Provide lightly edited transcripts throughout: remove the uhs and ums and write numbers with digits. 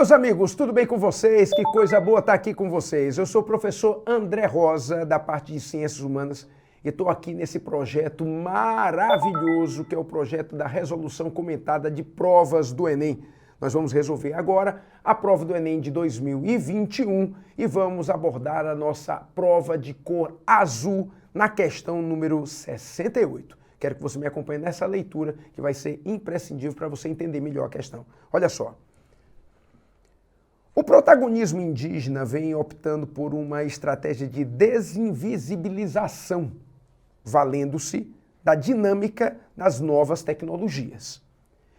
Meus amigos, tudo bem com vocês? Que coisa boa estar aqui com vocês. Eu sou o professor André Rosa, da parte de Ciências Humanas, e estou aqui nesse projeto maravilhoso, que é o projeto da resolução comentada de provas do Enem. Nós vamos resolver agora a prova do Enem de 2021 e vamos abordar a nossa prova de cor azul na questão número 68. Quero que você me acompanhe nessa leitura, que vai ser imprescindível para você entender melhor a questão. Olha só. O protagonismo indígena vem optando por uma estratégia de desinvisibilização, valendo-se da dinâmica das novas tecnologias.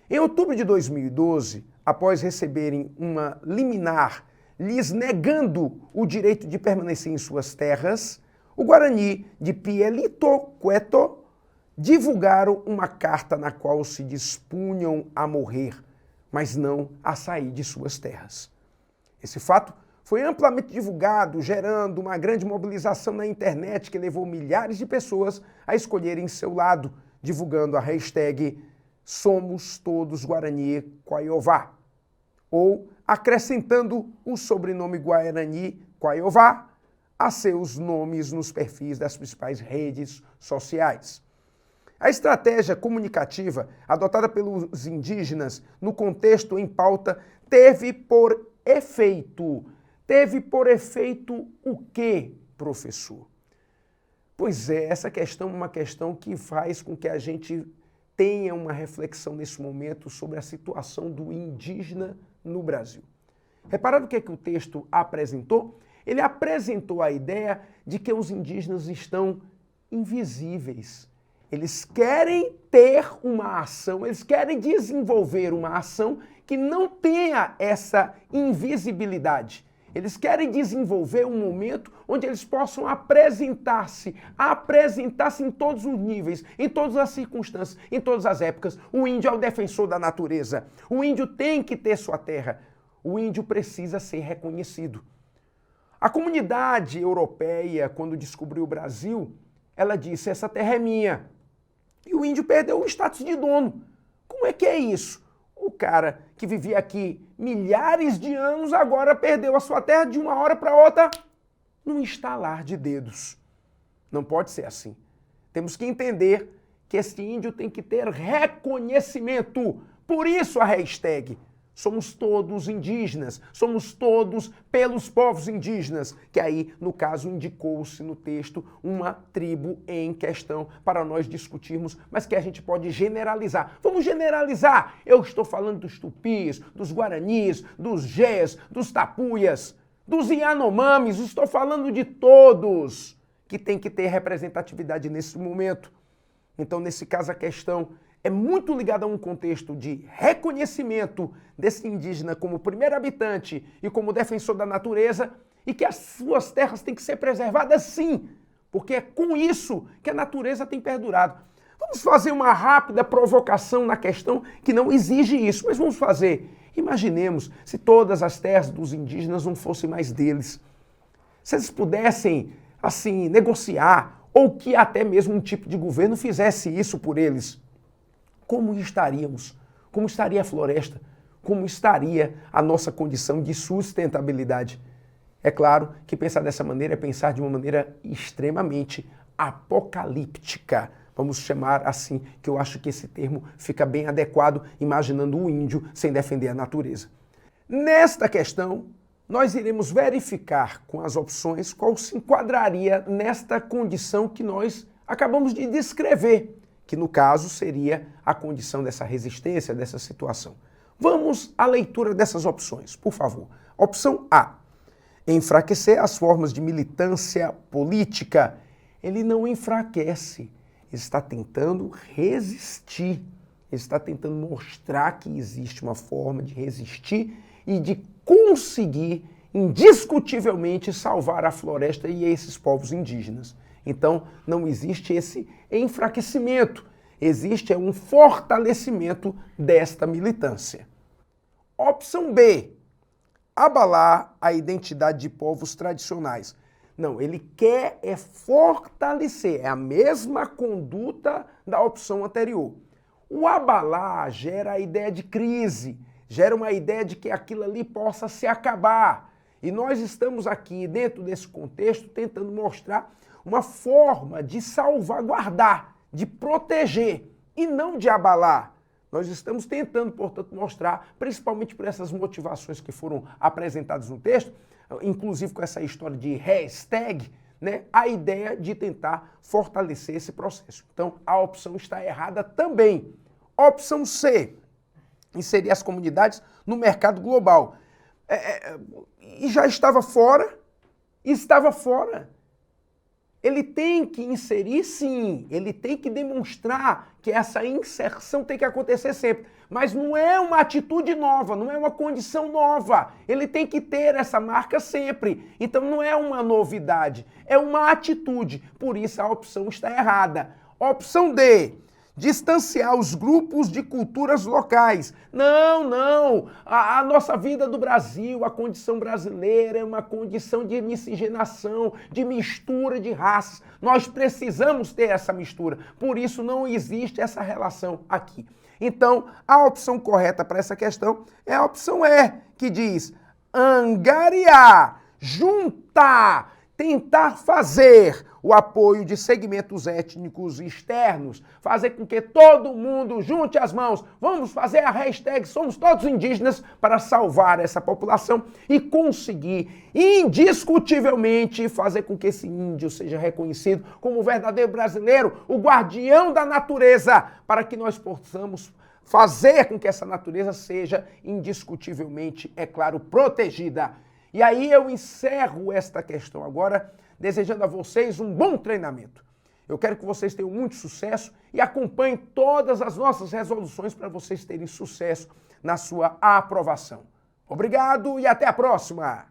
Em outubro de 2012, após receberem uma liminar lhes negando o direito de permanecer em suas terras, o Guarani de Pielito-Cueto divulgaram uma carta na qual se dispunham a morrer, mas não a sair de suas terras. Esse fato foi amplamente divulgado, gerando uma grande mobilização na internet que levou milhares de pessoas a escolherem seu lado, divulgando a hashtag Somos Todos Guarani Quaiová, ou acrescentando o sobrenome Guarani Quaiová a seus nomes nos perfis das principais redes sociais. A estratégia comunicativa adotada pelos indígenas no contexto em pauta teve por efeito o quê, professor? Pois é, essa questão é uma questão que faz com que a gente tenha uma reflexão nesse momento sobre a situação do indígena no Brasil. Repararam o que o texto apresentou? Ele apresentou a ideia de que os indígenas estão invisíveis. Eles querem ter uma ação, eles querem desenvolver uma ação que não tenha essa invisibilidade. Eles querem desenvolver um momento onde eles possam apresentar-se em todos os níveis, em todas as circunstâncias, em todas as épocas. O índio é o defensor da natureza. O índio tem que ter sua terra. O índio precisa ser reconhecido. A comunidade europeia, quando descobriu o Brasil, ela disse: essa terra é minha. E o índio perdeu o status de dono. Como é que é isso? O cara que vivia aqui milhares de anos agora perdeu a sua terra de uma hora para outra num estalar de dedos. Não pode ser assim. Temos que entender que esse índio tem que ter reconhecimento. Por isso a hashtag Somos Todos Indígenas, somos todos pelos povos indígenas, que aí, no caso, indicou-se no texto uma tribo em questão para nós discutirmos, mas que a gente pode generalizar. Vamos generalizar! Eu estou falando dos tupis, dos guaranis, dos gés, dos tapuias, dos yanomamis, estou falando de todos que tem que ter representatividade nesse momento. Então, nesse caso, a questão é muito ligada a um contexto de reconhecimento desse indígena como primeiro habitante e como defensor da natureza, e que as suas terras têm que ser preservadas sim, porque é com isso que a natureza tem perdurado. Vamos fazer uma rápida provocação na questão que não exige isso, mas vamos fazer. Imaginemos se todas as terras dos indígenas não fossem mais deles. Se eles pudessem, assim, negociar, ou que até mesmo um tipo de governo fizesse isso por eles. Como estaríamos? Como estaria a floresta? Como estaria a nossa condição de sustentabilidade? É claro que pensar dessa maneira é pensar de uma maneira extremamente apocalíptica. Vamos chamar assim, que eu acho que esse termo fica bem adequado, imaginando o índio sem defender a natureza. Nesta questão, nós iremos verificar com as opções qual se enquadraria nesta condição que nós acabamos de descrever, que no caso seria a condição dessa resistência, dessa situação. Vamos à leitura dessas opções, por favor. Opção A: enfraquecer as formas de militância política. Ele não enfraquece, ele está tentando resistir, ele está tentando mostrar que existe uma forma de resistir e de conseguir indiscutivelmente salvar a floresta e esses povos indígenas. Então, não existe esse enfraquecimento, existe um fortalecimento desta militância. Opção B: abalar a identidade de povos tradicionais. Não, ele quer fortalecer, é a mesma conduta da opção anterior. O abalar gera a ideia de crise, gera uma ideia de que aquilo ali possa se acabar. E nós estamos aqui, dentro desse contexto, tentando mostrar uma forma de salvaguardar, de proteger e não de abalar. Nós estamos tentando, portanto, mostrar, principalmente por essas motivações que foram apresentadas no texto, inclusive com essa história de hashtag, né, a ideia de tentar fortalecer esse processo. Então, a opção está errada também. Opção C, inserir as comunidades no mercado global. E já estava fora, Ele tem que inserir, sim, ele tem que demonstrar que essa inserção tem que acontecer sempre. Mas não é uma atitude nova, não é uma condição nova. Ele tem que ter essa marca sempre. Então não é uma novidade, é uma atitude. Por isso a opção está errada. Opção D. Distanciar os grupos de culturas locais. Não. A nossa vida do Brasil, a condição brasileira é uma condição de miscigenação, de mistura de raças. Nós precisamos ter essa mistura. Por isso não existe essa relação aqui. Então, a opção correta para essa questão é a opção E, que diz angariar, juntar, tentar fazer o apoio de segmentos étnicos externos, fazer com que todo mundo junte as mãos, vamos fazer a hashtag Somos Todos Indígenas para salvar essa população e conseguir indiscutivelmente fazer com que esse índio seja reconhecido como o verdadeiro brasileiro, o guardião da natureza, para que nós possamos fazer com que essa natureza seja indiscutivelmente, é claro, protegida. E aí eu encerro esta questão agora, desejando a vocês um bom treinamento. Eu quero que vocês tenham muito sucesso e acompanhem todas as nossas resoluções para vocês terem sucesso na sua aprovação. Obrigado e até a próxima!